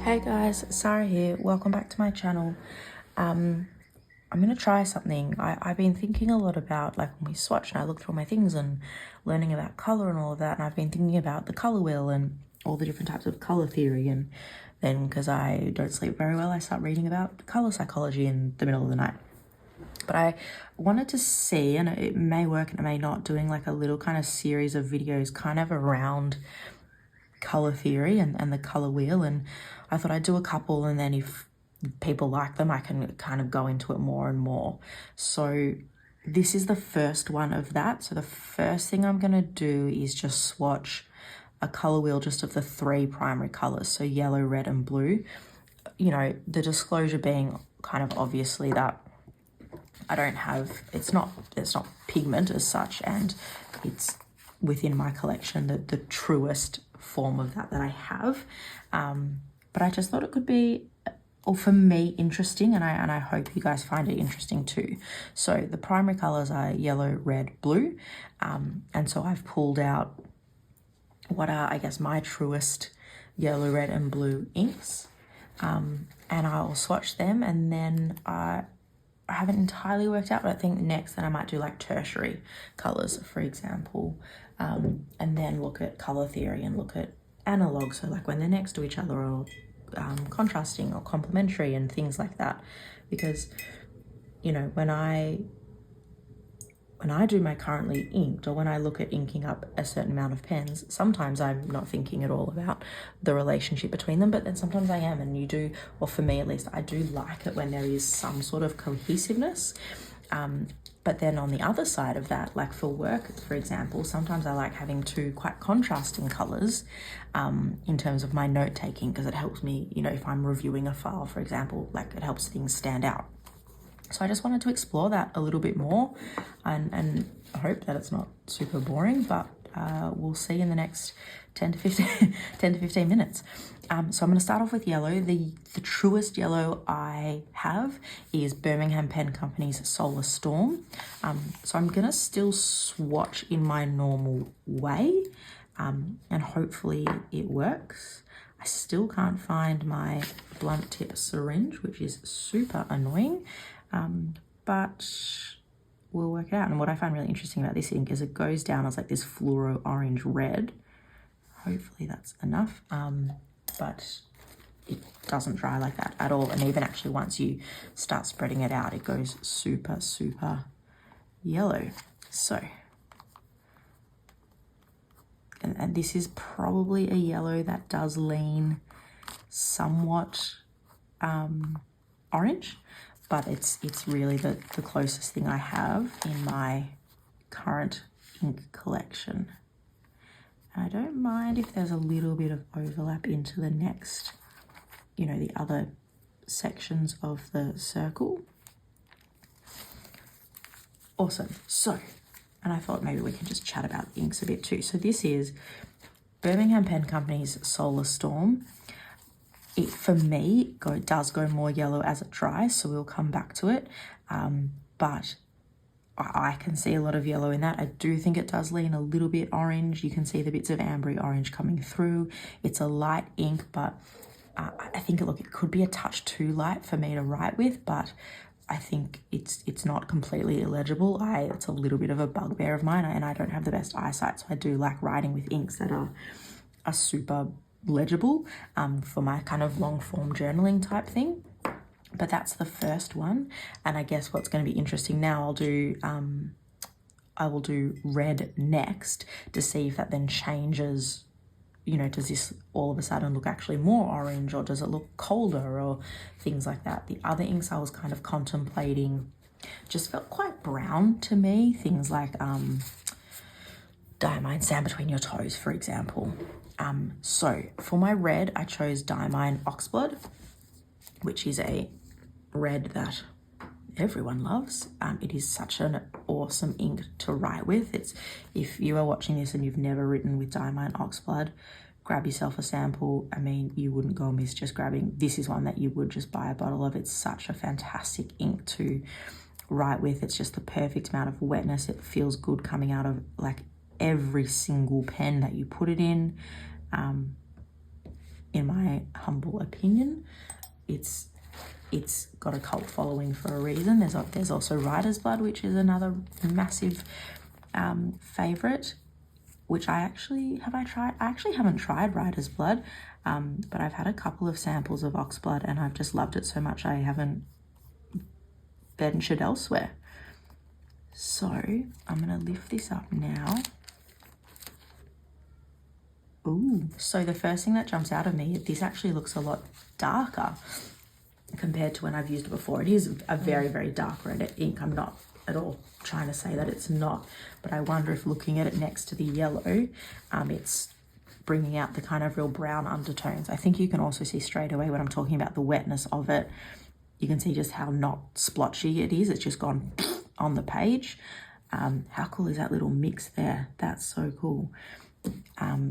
Hey guys, Sarah here. Welcome back to my channel. I'm gonna try something. I've been thinking a lot about, like, when we swatch and I look through my things and learning about color and all of that, and I've been thinking about the color wheel and all the different types of color theory, and then because I don't sleep very well, I start reading about color psychology in the middle of the night. But I wanted to see, and it may work and it may not, doing like a little kind of series of videos kind of around color theory and the color wheel, and I thought I'd do a couple, and then if people like them I can kind of go into it more and more. So this is the first one of that. So the first thing I'm going to do is just swatch a color wheel just of the three primary colors, so yellow, red and blue. You know, the disclosure being kind of obviously that I don't have, it's not pigment as such, and it's within my collection the truest form of that I have, but I just thought it could be, or for me, interesting, and I hope you guys find it interesting too. So the primary colors are yellow, red, blue, and so I've pulled out what are, I guess, my truest yellow, red and blue inks, and I'll swatch them, and then I haven't entirely worked out, but I think next then I might do like tertiary colors, for example, and then look at color theory and look at analog, so like when they're next to each other, or contrasting or complementary and things like that. Because, you know, when I do my currently inked, or when I look at inking up a certain amount of pens, sometimes I'm not thinking at all about the relationship between them, but then sometimes I am, and you do, or for me at least, I do like it when there is some sort of cohesiveness. But then on the other side of that, like for work, for example, sometimes I like having two quite contrasting colors in terms of my note taking, because it helps me, you know, if I'm reviewing a file, for example, like it helps things stand out. So I just wanted to explore that a little bit more, and I hope that it's not super boring, but we'll see in the next 10 to 15 minutes. So I'm going to start off with yellow. The truest yellow I have is Birmingham Pen Company's Solar Storm. So I'm going to still swatch in my normal way, and hopefully it works. I still can't find my blunt tip syringe, which is super annoying, but we'll work it out. And what I find really interesting about this ink is it goes down as like this fluoro orange red. Hopefully that's enough, but it doesn't dry like that at all. And even actually once you start spreading it out, it goes super, super yellow. So, and this is probably a yellow that does lean somewhat orange, but it's really the closest thing I have in my current ink collection. And I don't mind if there's a little bit of overlap into the next, you know, the other sections of the circle. Awesome. So, and I thought maybe we can just chat about the inks a bit too. So this is Birmingham Pen Company's Solar Storm. It, for me, does go more yellow as it dries, so we'll come back to it. But I can see a lot of yellow in that. I do think it does lean a little bit orange. You can see the bits of ambery orange coming through. It's a light ink, but I think, look, it could be a touch too light for me to write with, but I think it's not completely illegible. It's a little bit of a bugbear of mine, and I don't have the best eyesight, so I do like writing with inks that are super legible for my kind of long form journaling type thing. But that's the first one, and I guess what's going to be interesting now, I will do red next to see if that then changes. You know, does this all of a sudden look actually more orange, or does it look colder, or things like that. The other inks I was kind of contemplating just felt quite brown to me. Things like Diamine Sand Between Your Toes, for example. So for my red, I chose Diamine Oxblood, which is a red that everyone loves. It is such an awesome ink to write with. It's, if you are watching this and you've never written with Diamine Oxblood, grab yourself a sample. I mean, you wouldn't go amiss just grabbing. This is one that you would just buy a bottle of. It's such a fantastic ink to write with. It's just the perfect amount of wetness. It feels good coming out of like every single pen that you put it in. in my humble opinion. It's got a cult following for a reason. There's also Writer's Blood, which is another massive favorite, which I actually haven't tried Writer's Blood, but I've had a couple of samples of Oxblood and I've just loved it so much I haven't ventured elsewhere. So I'm gonna lift this up now. Ooh, so the first thing that jumps out of me, this actually looks a lot darker compared to when I've used it before. It is a very, very dark red ink. I'm not at all trying to say that it's not, but I wonder if looking at it next to the yellow, it's bringing out the kind of real brown undertones. I think you can also see straight away when I'm talking about the wetness of it, you can see just how not splotchy it is. It's just gone on the page. How cool is that little mix there? That's so cool.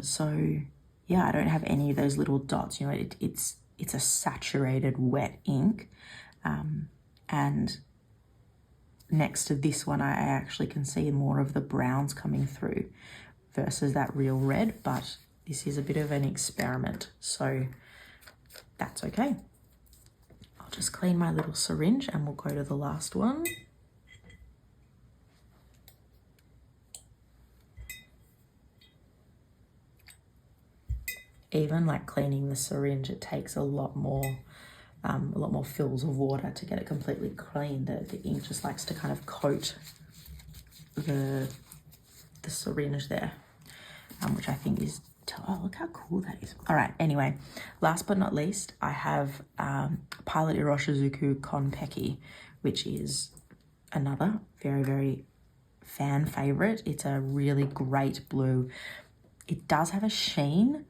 So yeah, I don't have any of those little dots, you know, it's a saturated wet ink. And next to this one, I actually can see more of the browns coming through versus that real red, but this is a bit of an experiment, so that's okay. I'll just clean my little syringe and we'll go to the last one. Even like cleaning the syringe, it takes a lot more fills of water to get it completely clean. The ink just likes to kind of coat the syringe there, which I think is, oh, look how cool that is. All right, anyway, last but not least, I have Pilot Iroshizuku Konpeki, which is another very, very fan favorite. It's a really great blue. It does have a sheen,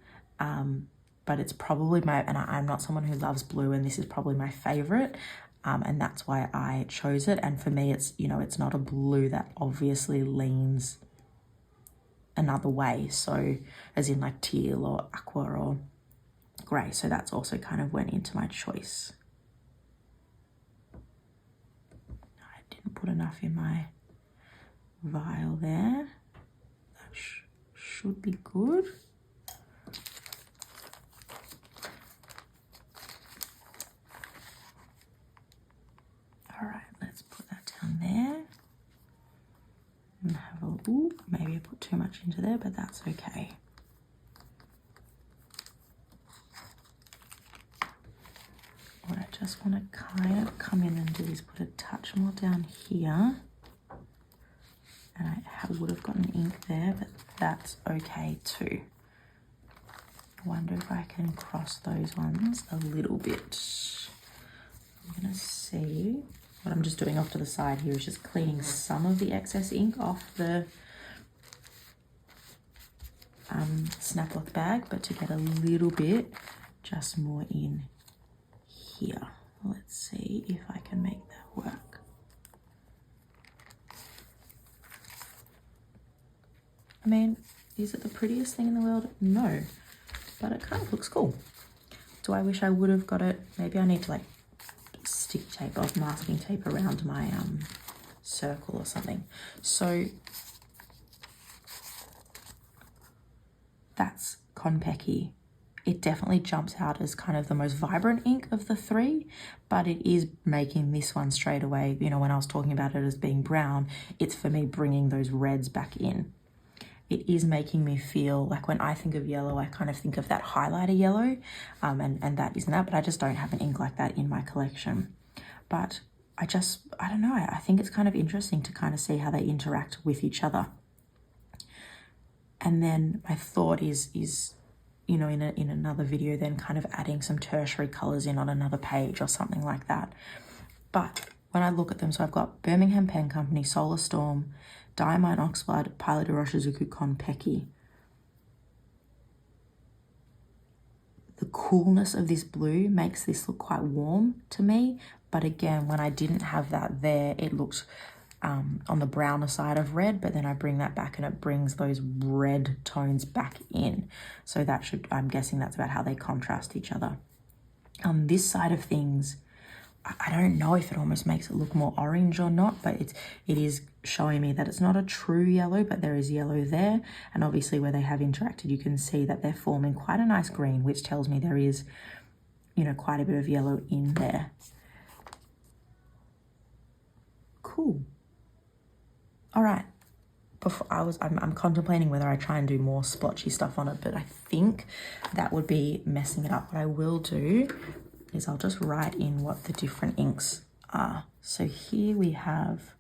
but it's probably and I'm not someone who loves blue, and this is probably my favorite, and that's why I chose it. And for me, it's, you know, it's not a blue that obviously leans another way, so as in like teal or aqua or grey, so that's also kind of went into my choice. I didn't put enough in my vial there. That should be good. All right, let's put that down there. And have a, ooh, maybe I put too much into there, but that's okay. What I just want to kind of come in and do is put a touch more down here. And I would have gotten ink there, but that's okay too. I wonder if I can cross those ones a little bit. I'm gonna see. What I'm just doing off to the side here is just cleaning some of the excess ink off the snap lock bag, but to get a little bit just more in here. Let's see if I can make that work. I mean, is it the prettiest thing in the world? No, but it kind of looks cool. Do I wish I would have got it? Maybe I need to like sticky tape or masking tape around my circle or something. So that's Konpeki. It definitely jumps out as kind of the most vibrant ink of the three, but it is making this one straight away, you know, when I was talking about it as being brown, it's for me bringing those reds back in. It is making me feel like when I think of yellow, I kind of think of that highlighter yellow, and that isn't that, but I just don't have an ink like that in my collection. But I don't know, I think it's kind of interesting to kind of see how they interact with each other. And then my thought is you know, in another video, then kind of adding some tertiary colors in on another page or something like that. But when I look at them, so I've got Birmingham Pen Company, Solar Storm, Diamine Oxblood, Pilot Iroshizuku Konpeki. The coolness of this blue makes this look quite warm to me. But again, when I didn't have that there, it looked on the browner side of red, but then I bring that back and it brings those red tones back in. So I'm guessing that's about how they contrast each other. On this side of things, I don't know if it almost makes it look more orange or not, but it is showing me that it's not a true yellow, but there is yellow there. And obviously where they have interacted, you can see that they're forming quite a nice green, which tells me there is, you know, quite a bit of yellow in there. Cool. All right. I'm contemplating whether I try and do more splotchy stuff on it, but I think that would be messing it up. What I will do is I'll just write in what the different inks are. So here we have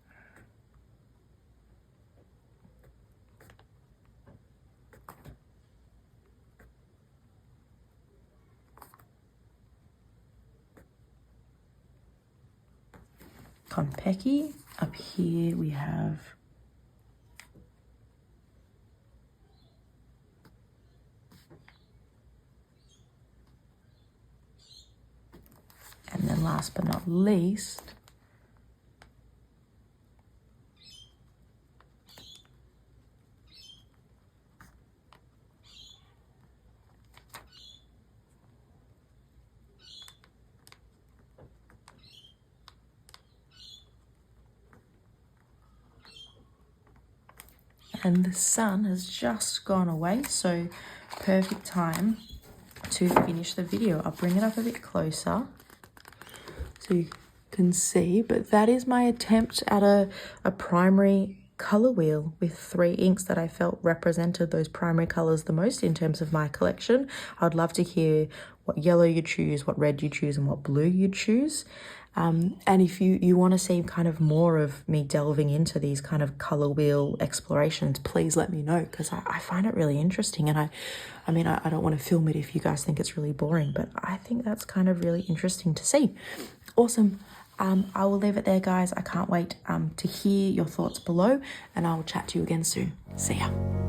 Konpeki. Up here we have and then last but not least, and the sun has just gone away, so perfect time to finish the video. I'll bring it up a bit closer so you can see, but that is my attempt at a primary color wheel with 3 inks that I felt represented those primary colors the most in terms of my collection. I'd love to hear what yellow you choose, what red you choose, and what blue you choose. And if you want to see kind of more of me delving into these kind of color wheel explorations, please let me know, because I find it really interesting. And I mean, I don't want to film it if you guys think it's really boring, but I think that's kind of really interesting to see. Awesome. I will leave it there, guys. I can't wait to hear your thoughts below, and I will chat to you again soon. See ya.